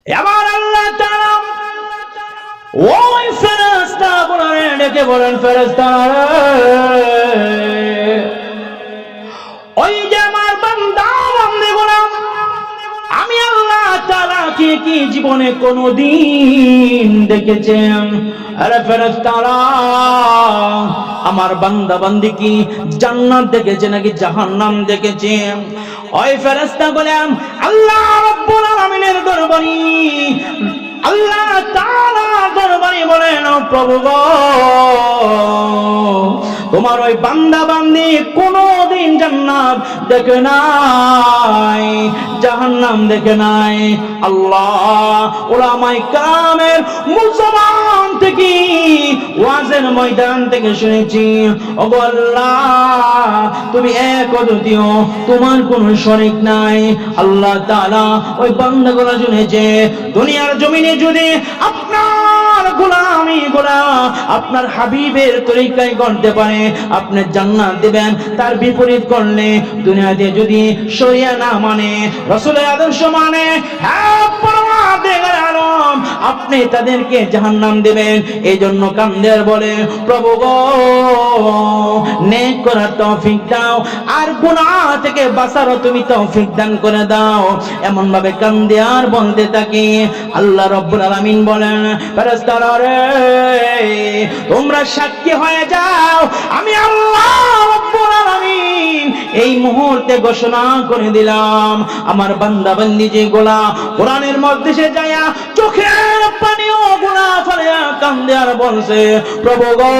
এবার আল্লাহ তাআলা ওই ফেরেশতাগুলোরে ডেকে বলেন, ফেরেশতারা ওই যে আমার বান্দা বান্দীগুলো, আমি আল্লাহ তাআলা কি জীবনে কোনদিন দেখেছেন? আরে ফেরেশতারা, আমার বান্দা বান্দী কি জান্নাত দেখেছে নাকি জাহান্নাম দেখেছে? ওই ফেরেশতা বলেন, আল্লাহ রাব্বুল আলামিনের দরবারে আল্লাহ তাআলা দরবারে বলেন, ও প্রভু গো, তোমার ওই বান্দা বান্দী কোনদিন জান্নাত দেখে নাই, জাহান্নাম দেখে নাই। আল্লাহ, উলামায়ে কেরামের মুসলমান থেকে ওয়াজের ময়দান থেকে শুনেছি, ওগো আল্লাহ, তুমি এক অদ্বিতীয়, তোমার কোনো শরীক নাই। আল্লাহ তাআলা ওই বান্দাগুলো শুনেছে, দুনিয়ার জমিনে যদি আপনার গোলামি আপনার হাবিবের তরিকায় করতে পারে, আপনি জান্নাত দিবেন। তার বিপরীত করলে দুনিয়াতে যদি শরিয়া না মানে, রাসূলের আদর্শ মানে, হ্যাঁ পরওয়ারদিগার আলম, আপনি তাদেরকে জাহান্নাম দিবেন। এই জন্য কান্দের বলে, প্রভু গো, নেক করার তৌফিক দাও, আর গুনাহ থেকে বাঁচারও তুমি তৌফিক দান করে দাও। এমন ভাবে কান্দে আর বলতে থাকি। আল্লাহ রাব্বুল আলামিন বলেন, ফেরেশতারা রে, তোমরা সাক্ষী হয়ে যাও, আমি আল্লাহ রাব্বুল আলামিন এই মুহূর্তে ঘোষণা করে দিলাম, আমার বান্দা বান্দি যেগুলা কোরআনের মধ্যে সে যায়া চোখের পানিও গুনাহ ফেলে কান্দে আর বলছে, প্রভু গো,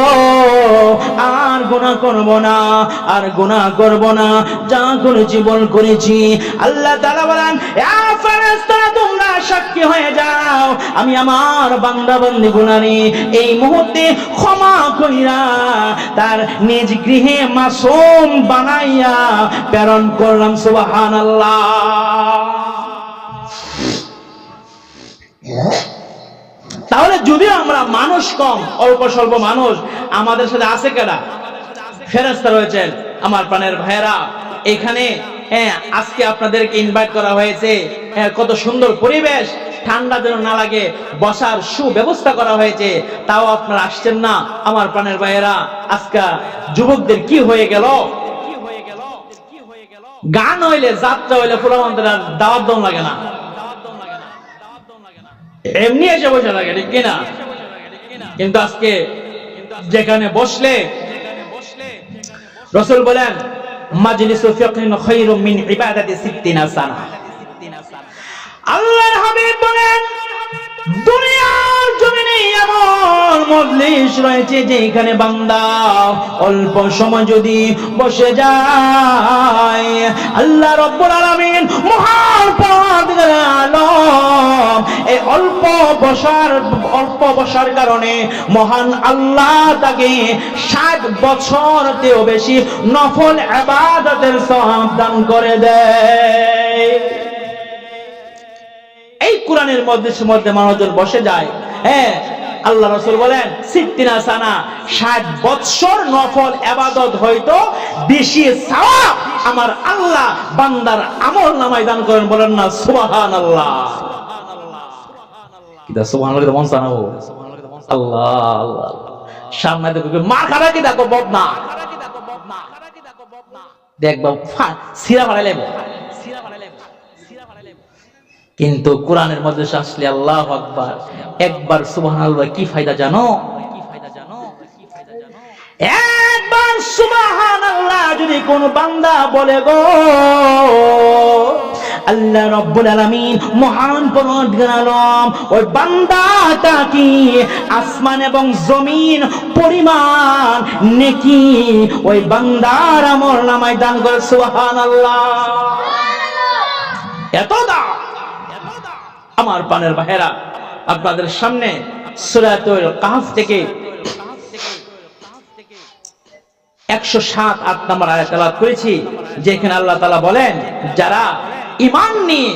আর গুনাহ করব না, আর গুনাহ করব না, যা করেছি ভুল করেছি। আল্লাহ তাআলা বলেন, এ ফেরেশতারা, তোমরা সাক্ষী হয়ে যাও, আমি আমার বান্দা বান্দি গুনাহী এই মুহূর্তে ক্ষমা কইরা তার নিজ গৃহে মাসুম বানাইয়া প্রেরণ করলাম। সুবহানাল্লাহ। তাহলে যদিও আমরা মানুষ কম, অল্প স্বল্প মানুষ, আমাদের সাথে আছে কেডা? ফেরেশতা রয়েছেন। আমার প্রাণের ভাইয়েরা, এখানে আজকে আপনাদেরকে ইনভাইট করা হয়েছে। কত সুন্দর পরিবেশ, ঠান্ডা যেন না লাগে, বসার সুব্যবস্থা করা হয়েছে, তাও আপনারা আসছেন না। আমার প্রাণের ভাইয়েরা, আজকে যুবকদের কি হয়ে গেল? গান হইলে, যাত্রা হইলে ফুলামন্ত্রীরা দাওয়াত দম লাগে না, এমনি এসে বসে লাগে, ঠিক কিনা? কিন্তু আজকে যেখানে বসলে, রাসূল বলেন, মাজলিসু ফিকহিন খায়রুম মিন ইবাদাতি 60 সানা। আল্লাহর হাবিব বলেন, দুনিয়ার জমিনে এমন মজলিস রয়েছে যেখানে বান্দা অল্প সময় যদি বসে যায়, আল্লাহ রাব্বুল আলামিন মহান পরওয়ারদিগার আলম এই অল্প বসার কারণে মহান আল্লাহ তাকে 60 বছরতেও বেশি নফল ইবাদতের সওয়াব দান করে দেয়। এই কোরআনের মধ্যে মানুষজন বসে যায়। আল্লাহ রাসূল বলেন, 60 সানা, 60 বছর নফল ইবাদত হয়তো বেশি সওয়াব আমার আল্লাহ বান্দার আমল নামায় দান করেন। বলেন না সুবহানাল্লাহ। কিদা সুবহানাল্লাহ মন জানাবো। আল্লাহ আল্লাহ, সামনে দেখো মার খাবে কি দেখো বদনা, দেখবা সিরা বাড়াইলে, কিন্তু কোরআনের মধ্যে আসলে আল্লাহু আকবার, একবার সুবহানাল্লাহ কি ফায়দা জানো? একবার সুবহানাল্লাহ যদি কোন বান্দা বলে গো, আল্লাহ রাব্বুল আলামিন মহান পরওয়ারদিগার আলম ওই বান্দাটা কি আসমান এবং জমিন পরিমাণ নেকি ওই বান্দার আমল নামায় দান করে। সুবহানাল্লাহ। এত দাম। আমার প্রাণের ভাইয়েরা, আপনাদের সামনে সূরাতুল কাহফ থেকে 107 নম্বর আয়াত তেলাওয়াত করেছি, যেখানে আল্লাহ তাআলা বলেন, যারা ঈমান নিয়ে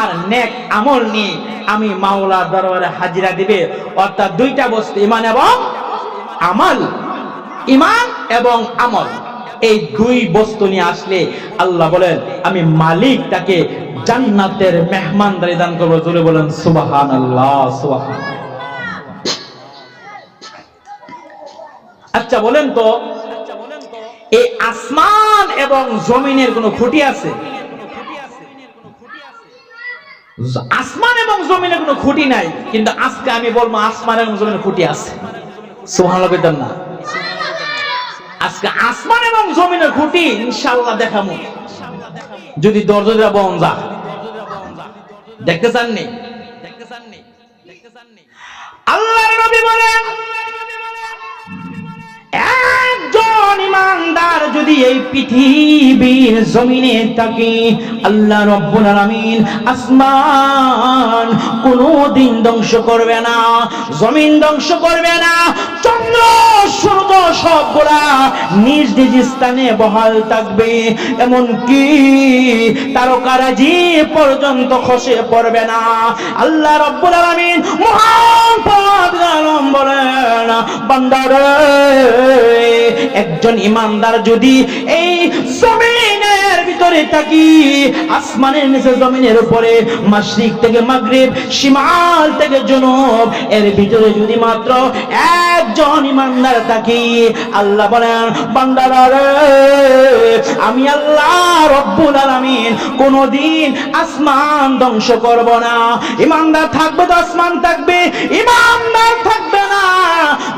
আর নেক আমল নিয়ে আমি মাওলার দরবারে হাজিরা দিবে, অর্থাৎ দুইটা বস্তু, ঈমান এবং আমল, ঈমান এবং আমল, এই দুই বস্তু নিয়ে আসলে আল্লাহ বলেন আমি মালিক তাকে জান্নাতের মেহমানদারি দান করব। জোরে বলেন সুবহানাল্লাহ, সুবহানাল্লাহ। আচ্ছা বলেন তো, এই আসমান এবং জমিনের কোনো খুঁটি আছে? আসমান এবং জমিনের কোনো খুঁটি নাই, কিন্তু আজকে আমি বলবো আসমান এবং জমিনের খুঁটি আছে। সুবহানাল্লাহ কইতেন না? আজকে আসমান এবং জমিনের খুঁটি ইনশাআল্লাহ দেখাবো, যদি দরজা বন যা দেখতে চাননি। আল্লাহর নবী বলেন, একজন ইমানদার যদি এই পৃথিবীর জমিনে থাকে, আল্লাহ রাব্বুল আলামিন আসমান কোনদিন ধ্বংস করবে না, জমিন ধ্বংস করবে না, চন্দ্র সূর্য সবগুলা নিজ নিজ স্থানে বহাল থাকবে, এমনকি তারকারাজি পর্যন্ত খসে পড়বে না। আল্লাহ রাব্বুল আলামিন মহান পরম বলেন, বান্দারে একজন ইমানদার যদি এই জমিনের ভিতরে থাকি, আসমানের নিচে জমিনের উপরে, মাশরিক থেকে মাগরিব, শিমাল থেকে জুনুব, এর ভিতরে যদি মাত্র একজন ইমানদার থাকি, আল্লাহ বলেন বান্দারা রে, আমি আল্লাহ রব্বুল আলামিন কোনদিন আসমান ধ্বংস করব না। ইমানদার থাকবে তো আসমান থাকবে, ইমানদার থাকবে না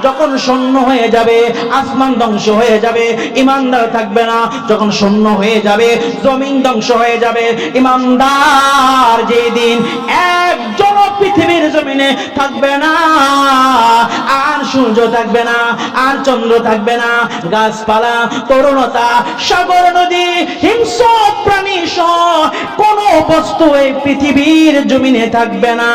যখন শূন্য হয়ে যাবে আসমান ধ্বংস হয়ে যাবে, ইমানদার থাকবে না যখন শূন্য হয়ে যাবে জমিন ধ্বংস হয়ে যাবে। ইমানদার যেদিন একজন পৃথিবীর জমিনে থাকবে না, আর সূর্য থাকবে না, আর চন্দ্র থাকবে না, গাছপালা, তরুণতা, সাগর, নদী, হিংস্র প্রাণী সহ কোন বস্তু এই পৃথিবীর জমিনে থাকবে না।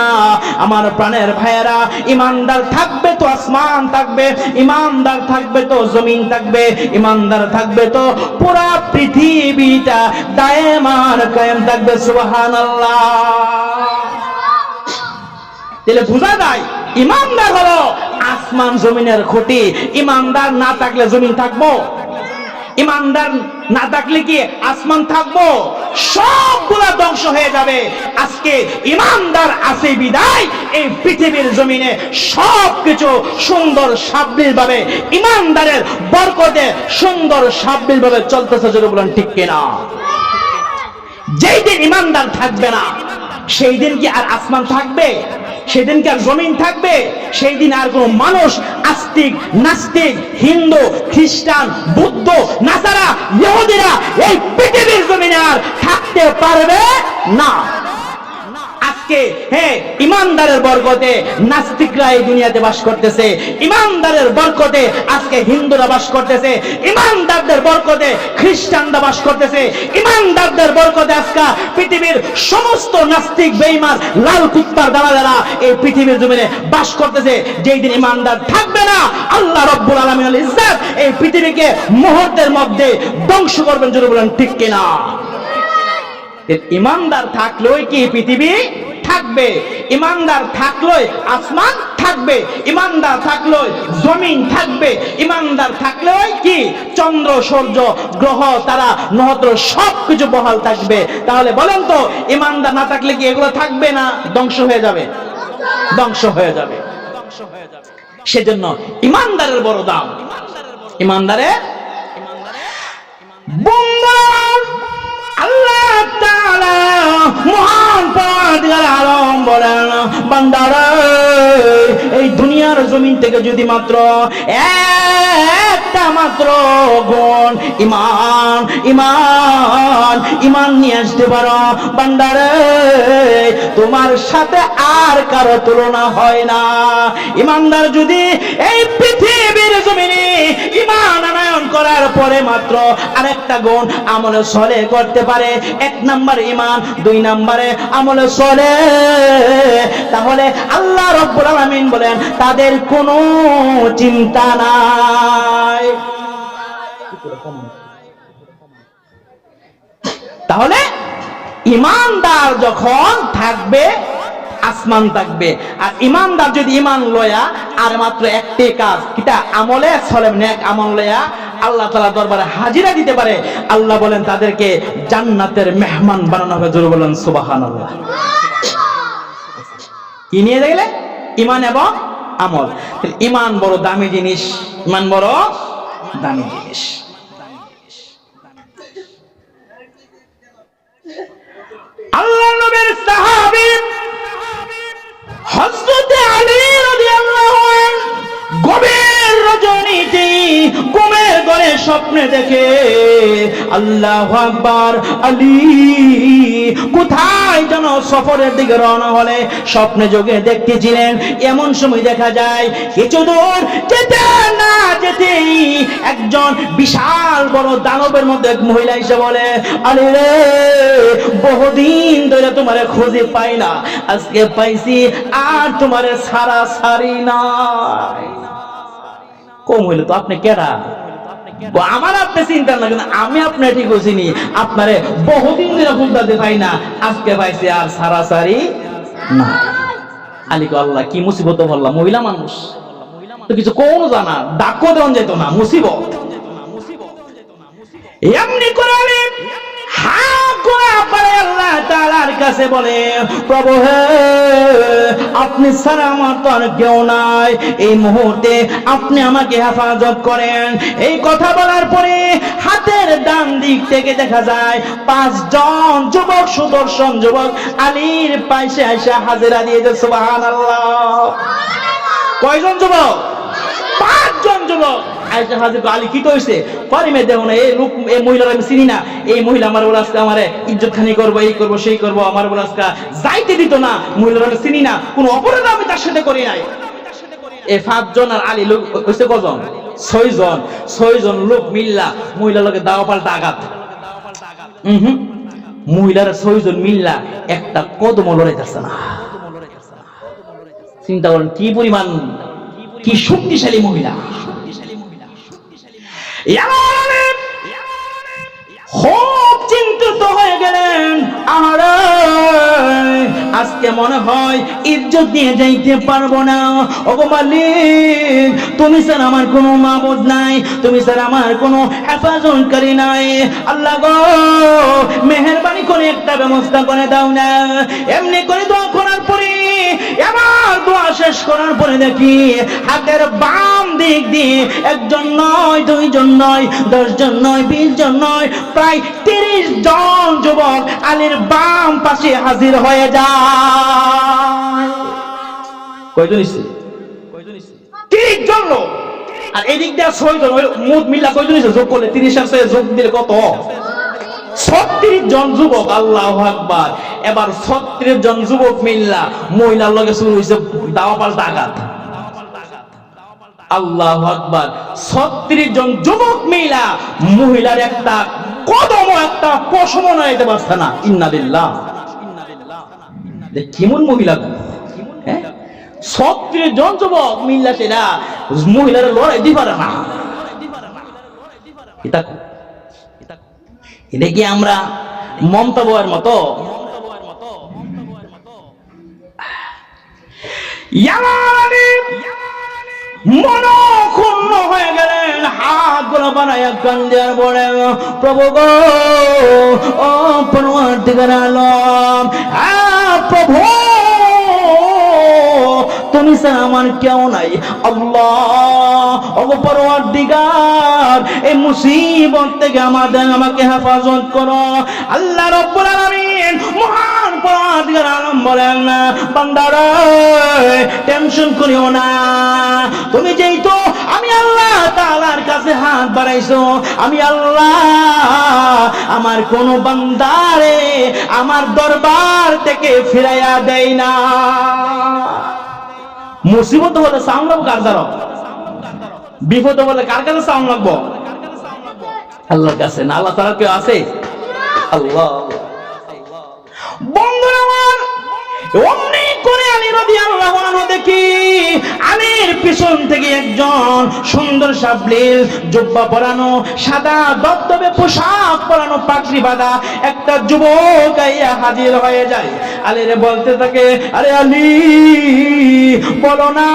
আমার প্রাণের ভাইয়েরা, ইমানদার থাকবে তো আসমান থাকবে, ইমানদার থাকবে তো জমিন থাকবে, ইমানদার থাকবে তো পুরা পৃথিবীটা দায়েমান কায়েম থাকবে। সুবহানাল্লাহ। তাহলে বোঝা যায় ইমানদার হলো আসমান জমিনের খুঁটি। ইমানদার না থাকলে জমিন থাকবো? ইমানদার না থাকলে কি আসমান থাকবো? সবগুলা ধ্বংস হয়ে যাবে। আজকে ইমানদার আছে বিদায় এই পৃথিবীর জমিনে সবকিছু সুন্দর সাবলীল ভাবে, ইমানদারের বরকতে সুন্দর সাবলীল ভাবে চলতেছে। যদি বলেন ঠিক কিনা? যেই দিন ইমানদার থাকবে না, সেই দিন কি আর আসমান থাকবে? সেদিন কি আর জমিন থাকবে? সেই দিন আর কোন মানুষ, আস্তিক, নাস্তিক, হিন্দু, খ্রিস্টান, বুদ্ধ, নাসারা, ইহুদিরা এই পৃথিবীর জমিনে আর থাকতে পারবে না। আজকে ইমানদারের বরকতে নাস্তিকরা এই দুনিয়াতে বাস করতেছে, ইমানদারের বরকতে আজকে হিন্দুরা বাস করতেছে, ইমানদারদের বরকতে খ্রিস্টানরা বাস করতেছে, ইমানদারদের বরকতে আজকে পৃথিবীর সমস্ত নাস্তিক, বেঈমান, লাল কুত্তার দালালেরা এই পৃথিবীর জমিনে বাস করতেছে। যেই দিন ইমানদার থাকবে না, আল্লাহ রাব্বুল আলামিনুল ইজ্জত এই পৃথিবীকে মুহূর্তের মধ্যে ধ্বংস করবেন। যদি বলেন ঠিক কিনা? ইমানদার থাকলেই কি পৃথিবী থাকবে, ইমানদার থাকলেই আসমান থাকবে, ইমানদার থাকলেই জমিন থাকবে, ইমানদার থাকলেই কি চন্দ্র, সূর্য, গ্রহ, তারা, নক্ষত্র সবকিছু বহাল থাকবে। তাহলে বলেন তো, ইমানদার না থাকলে কি এগুলো থাকবে না ধ্বংস হয়ে যাবে? ধ্বংস হয়ে যাবে। সেজন্য ইমানদারের বড় দাম। ইমানদারের আল্লাহ তাআলা মহান পরওয়ারদিগার আলম বলেন, বান্দারা এই দুনিয়ার জমিন থেকে যদি মাত্র একটা মাত্র গুণ ঈমান ঈমান ঈমান নিয়ে আসতে পারো, বান্দারা তোমার সাথে আর কারো তুলনা হয় না। ঈমানদার যদি এই পৃথিবীর জমিনে ঈমান আনয়ন করার পরে মাত্র আরেকটা গুণ আমলে সলে করতে পারে, এক নাম্বার ঈমান, দুই নম্বরে আমলে সলে, তাহলে আল্লাহ রাব্বুল আলামিন বলেন তাদের কোনো চিন্তা নাই। তাহলে ইমানদার যখন থাকবে আসমান থাকবে, আর ইমানদার যদি ইমান লয়া আর মাত্র একটি কাজ, কিটা আমলে সলে, নেক আমল লয়া আল্লাহ তাআলা দরবারে হাজিরা দিতে পারে, আল্লাহ বলেন তাদেরকে জান্নাতের মেহমান বানানো হবে। জোরে বলেন সুবহানাল্লাহ। কি নিয়ে গেলে? ঈমান এবং আমল। ঈমান বড় দামি জিনিস, ঈমান বড় দামি জিনিস। আল্লাহ নবীর সাহাবী হযরত আলী রাদিয়াল্লাহু আনহু গভীর রজনীতে ঘুমের ঘরে স্বপ্নে দেখে, আল্লাহু আকবার, আলী কোথায় যেন সফরের দিকে রওনা হলে স্বপ্নে যোগে দেখতেছিলেন। এমন সময় দেখা যায় কিছু দূর যেতে না যেতেই একজন বিশাল বড় দানবের মধ্যে এক মহিলা এসে বলে, আলী রে, বহুদিন ধরে তোমারে খুঁজে পাই না, আজকে পাইছি, আর তোমারে সারা সারি নাই। কম হইলো তো আপনি কেডা? আমার আপনি চিন্তা না, কিন্তু আমি আপনার ঠিক চিনি, আপনারে বহুদিন ধরে খুঁজতে পাই না, আজকে পাইছি, আর সারা সারি না। আলী কো আল্লাহ কি মুসিবত বললাম, মহিলা মানুষ তো কিছু কোন জানা, ডাকও দেওয়া যেত না, মুসিবত। এমনি করে আলী আল্লাহ তাআলার কাছে বলে, প্রভু হে, আপনি ছাড়া আমার তো আর কেউ নাই, এই মুহূর্তে আপনি আমাকে হেফাজত করেন। এই কথা বলার পরে হাতের ডান দিক থেকে দেখা যায় 5 জন যুবক, সুদর্শন যুবক আলীর পাশে এসে হাজিরা দিয়েছে। সুবহানাল্লাহ। কয়জন যুবক? 5 জন যুবক আয়েশা হাজির। আলী কি কইছে? পরিমে দেখো না, এই লোক, এই মহিলার আমি চিনি না, এই মহিলা আমার বলে আজকে আমারে ইজ্জত খানি করবো, এই করবো সেই করবো, আমার বলে আজকে যাইতে দিত না, মহিলার আমি চিনি না, কোন অপরাধ আমি তার সাথে করি নাই। এই 5 জন আর আলী লোক হইছে কজন? 6 জন। 6 জন লোক মিল্লা মহিলার লোকে দাও পাল্টা আঘাত। মহিলার 6 জন মিল্লা একটা কদম লড়াইতেছে না। চিন্তা করেন কি পরিমাণ, কি শক্তিশালী মহিলা। খুব চিন্তিত হয়ে গেলেন, আরে আজকে মনে হয় ইজ্জত নিয়ে যাইতে পারবো না। ওগো মালিক, তুমি স্যার আমার কোনো মাবুদ নাই, তুমি স্যার আমার কোনো হেফাজতকারী নাই, আল্লাহ গো মেহেরবানি করে একটা ব্যবস্থা করে দাও না। এমনি করে দোয়া করার পরে, এবার দোয়া শেষ করার পরে দেখি হাতের বাম দিক দিয়ে 1 জন নয়, 2 জন নয়, 10 জন নয়, 20 জন নয়, প্রায় 30 জন যুবক আলীর বাম পাশে হাজির হয়ে যায়। কয়জন ইসে? 30 জন লোক। আর এদিক দিয়ে 6 জন, মোট মিল্লা কয়জন ইসে? যোগ করলে 30 আর 6 যোগ দিলে কত? 36 জন যুবক। আল্লাহু আকবার। এবার 36 জন যুবক মিল্লা মহিলার লগে শুরু হইছে দাওয়া পাল্টা আঘাত। আল্লাহু আকবার। 36 জন যুবক মিলা মহিলার একটা কদম, একটা পশম নাইতে পারছে না। ইন্নালিল্লাহ। কেমন মহিলা? 36 জন যুবক মিল্লা সেটা মহিলার লড়াই দিতে পারে না। এটা কি আমরা মমতা বউয়ের মতো? মনক্ষুণ্ণ হয়ে গেলেন, হাত গুলো বানায় কান্দে আর বলে, প্রভু গো, ও পরওয়ারদিগার আলম, প্রভু তুমি স্যার আমার কেউ নাই, আল্লাহ ও পরওয়ারদিগার এই মুসিবত থেকে আমাকে হেফাজত করো। আল্লাহ রাব্বুল আলামিন মহান পরওয়ারদিগার আলম বলেন, বান্দারা টেনশন করিও না, তুমি যেই তো আমি আল্লাহ তাআলার কাছে হাত বাড়াইছো, আমি আল্লাহ আমার কোন বান্দারে আমার দরবার থেকে ফিরাইয়া দেই না। মুসিবত হলে সাউন্ড লাগবো কার দ্বারা? বিপদ হলে কার কাছে সাউন্ড লাগবো? আল্লাহর কাছে না? আল্লাহ তাআলা কেউ আছে? আল্লাহ। বন্ধুরা আমার, অমনি করে আলী রাদিয়াল্লাহু আনহু দেখি আলীর পিছন থেকে একজন সুন্দর সাবলীল জুব্বা পরানো, সাদা দবদবে পোশাক পরানো, পাগড়ি বাঁধা একটা যুবক আইয়া হাজির হয়ে যায়। আলীরে বলতে থাকে, আরে আলী বলো না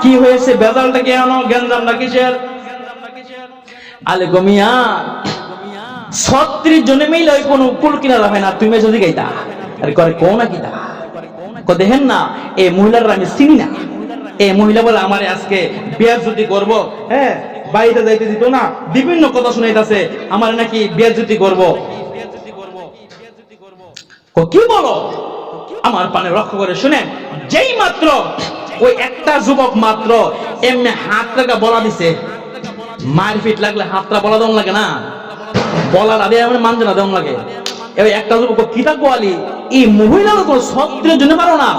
কি হয়েছে, বেজালটা কেন, গেঞ্জামটা কিসের? আলে গমিয়া 36 জনে মিলে ওই কোন কুল কিনারা হয় না, তুমি যদি গাইতা আরে করে কোন না কিতা কো দেখেন না এই মহিলার আমি চিনি না। এই মহিলা বলে আমারে আজকে বেয়াজ্জতি করব, হ্যাঁ বাড়িতে যাইতে দিত না, বিভিন্ন কথা শুনাইতাছে আমার নাকি বেয়াজ্জতি করব। কো কি বলো? আমার পানে রক্ষা করে শুনেন, যেই মাত্র ওই একটা যুবক মাত্র এমনি হাতটা বলা দিছে, মারপিট লাগলে হাতটা বলা দেওয়া লাগে না, বলার আগে আমার মানতে না দেওয়া লাগে। এবার একটা যুবক কিতা কোয়ালি এই মহিলা তো 36 জনে পারো না,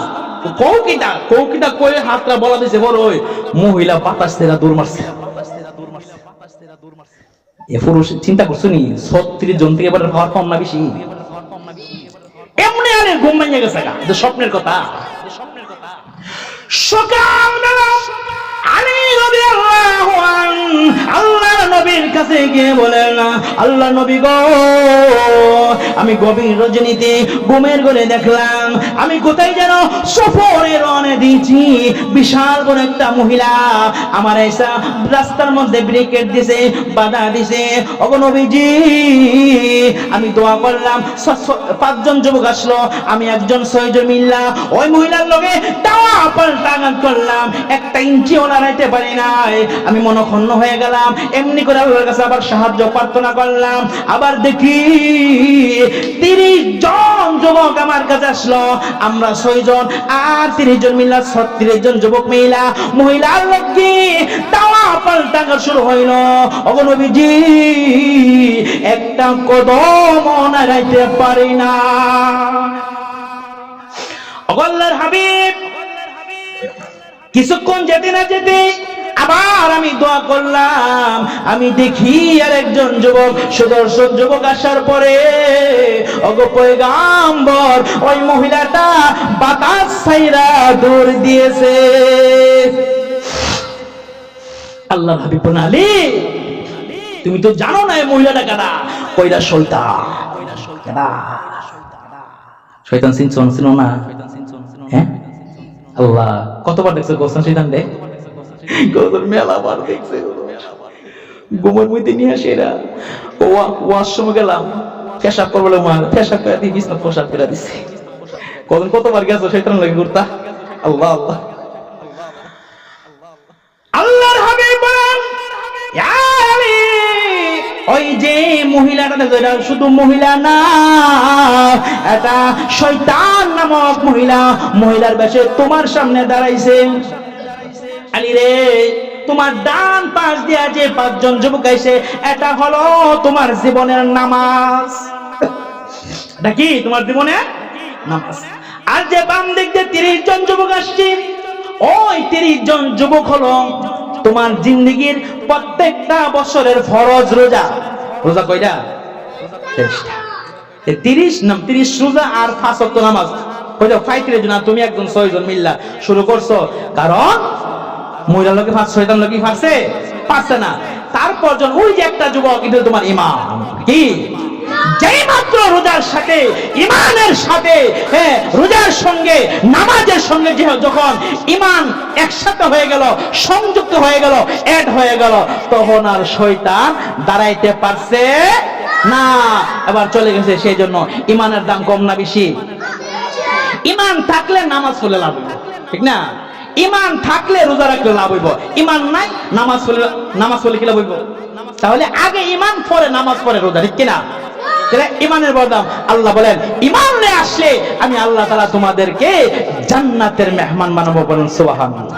কৌকিটা কয়ে হাতটা বলা দিছে, বড় ওই মহিলা বাতাস থেকে দূর মারছে। এ পুরুষ চিন্তা করছো নি 36 জন থেকে এবার হওয়ার কম না বেশি? এমনি আরে ঘুম ভেঙে গেছে গা, স্বপ্নের কথা। সকালবেলা আলী রাদিয়াল্লাহু আনহু আল্লাহর নবীর কাছে গিয়ে বলেন, আল্লাহ নবী গো, আমি গভীর রজনীতে ঘুমের ঘরে দেখলাম আমি কোথায় যেন সফরে রওনা দিয়েছি, বিশাল বড় একটা মহিলা আমার এসা রাস্তার মধ্যে ব্রেকেট দিছে, বাধা দিছে। ওগো নবীজি, আমি দোয়া করলাম, 5 জন যুবক আসলো, আমি একজন 6 জন মিললাম ওই মহিলার লগে টাওয়া পাল্টা করলাম, 1 ইঞ্চিও নাড়াইতে পারি নাই। আমি মনক্ষুণ্ণ হয়ে গেলাম, এমনি করে আল্লাহর কাছে আবার সাহায্য প্রার্থনা করলাম। আবার দেখি 30 জন যুবক আমার কাছে আসলো, আমরা 6 জন আর 30 জন মিলা 36 জন যুবক মহিলার লগে টাওয়া পাল্টা শুরু হইল। ওগো নবীজি, একটা কদম নাড়াইতে পারি না। ওগো আল্লাহর হাবিব, কিছুক্ষণ যেতে না যেতে আবার আমি দোয়া করলাম, আমি দেখি আর একজন যুবক, সুদর্শন যুবক আসার পরে ওগো পয়গাম্বর, ওই মহিলাটা বাতাস ছাইরা দৌড় দিয়েছে। আল্লাহর হাবিব বলেন, আলী তুমি তো জানো না এই মহিলাটা কারা? কইরা শয়তান। শয়তান চিনো না? হ্যাঁ, আল্লাহ কতবার দেখছো গোসন শয়তান রে? গোসন মেলাবার দেখছে, গোমর মধ্যে নিয়ে আসে এরা। ওয়াশরুম গেলাম, পেশাব করবো, পেশাব করে দিয়ে বিছনা পোশাক করে দিচ্ছে। কতবার গেছো শয়তান লাগে ঘুরতা? আল্লাহ আল্লাহ। আল্লাহর হাবিব বলেন, ইয়া আলী, ওই যে মহিলাটা দেখো, এটা শুধু মহিলা না, এটা শয়তান নামক মহিলার বেশে তোমার সামনে দাঁড়াইছে। আলী রে, তোমার ডান পাশ দিয়া যে 5 জন যুবক আইছে, এটা হলো তোমার জীবনের নামাজ। এটা কি তোমার জীবনের নামাজ? আর যে বাম দিক দিয়ে 30 জন যুবক আসছে, ওই 30 জন যুবক হলো তোমার জিন্দেগীর প্রত্যেকটা বছরের ফরজ রোজা। রোজা কয়টা? 30 রোজা আর 5 ওয়াক্ত নামাজ। কইছো 35 জন, তুমি একজন 6 জন মিল্লা শুরু করছো, কারণ মহিলা লোকে 5 জন লোকই পারছে না। তারপর জন ওই যে একটা যুবক, কিন্তু তোমার ইমান কি, যেই মাত্র রোজার সাথে ইমানের সাথে, হ্যাঁ রোজার সঙ্গে নামাজের সঙ্গে যখন ইমান একসাথে হয়ে গেল, সংযুক্ত হয়ে গেল, এড হয়ে গেল, তখন আর শয়তান দাঁড়াইতে পারছে না, এবার চলে গেছে। সেই জন্য ইমানের দাম কম না বেশি? ইমান থাকলে নামাজ পড়লে লাভ হইব, ঠিক না? ইমান থাকলে রোজা রাখলে লাভ হইব, ইমান নাই নামাজ পড়লে কি লাভ হইব? তাহলে আগে ইমান, পরে নামাজ, পরে রোজা, ঠিক কিনা? ইমানের বরদাম। আল্লাহ বলেন, ইমান নিয়ে আসলে আমি আল্লাহ তাআলা তোমাদেরকে জান্নাতের মেহমান বানাবো। বলুন সুবহানাল্লাহ।